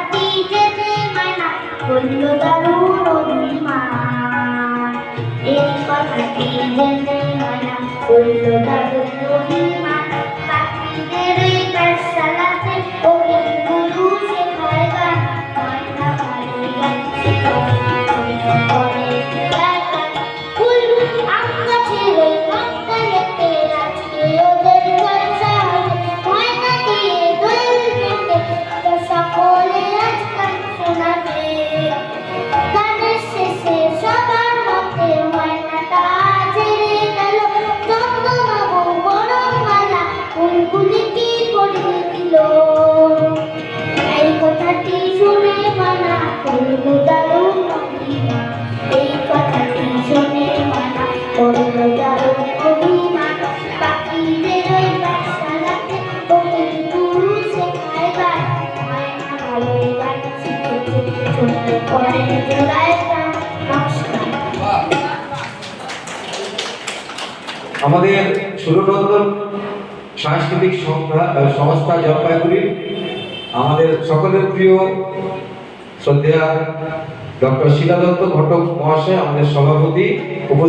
কথাটি জেনে মানা করলো দারুণ অভিমান। এই কথাটি জেনে মানা করলো দারুণ অভিমান। পাখিদের এই পাঠশালাতে কোকিলগুলো শেখায় গান। ময়না ভালোই গাইছে করে গান। ফুল আম গাছের ওই পাতালেতে আজকে ওদের জলসা হবে। ময়না দিয়ে দোল বেঁধে তো সকলে আজ গান শোনাবে। গানের শেষে সবার মতে ময়নাটা ছেড়ে গেল। চন্দ্রবাবু বরণমালা ফুলগুলি কি পরিয়ে দিল। এই কথাটি শুনে মানা করলো দারুণ অভিমান। এই কথাটি শুনে মানা করলো দারুণ অভিমান। পাখিদের ওই পাঠশালাতে কোকিলগুলো শেখায় গান। ময়না ভালোই গান শিখেছে শুনলে পরে জোড়ায় প্রাণ। নমস্কার। আমাদের সুরনন্দন সাংস্কৃতিক সংস্থা জলপাইগুড়ি আমাদের সকলের প্রিয় শ্রদ্ধেয় ডক্টর শিলা দত্ত ঘটক মহাশয় আমাদের সভাপতি।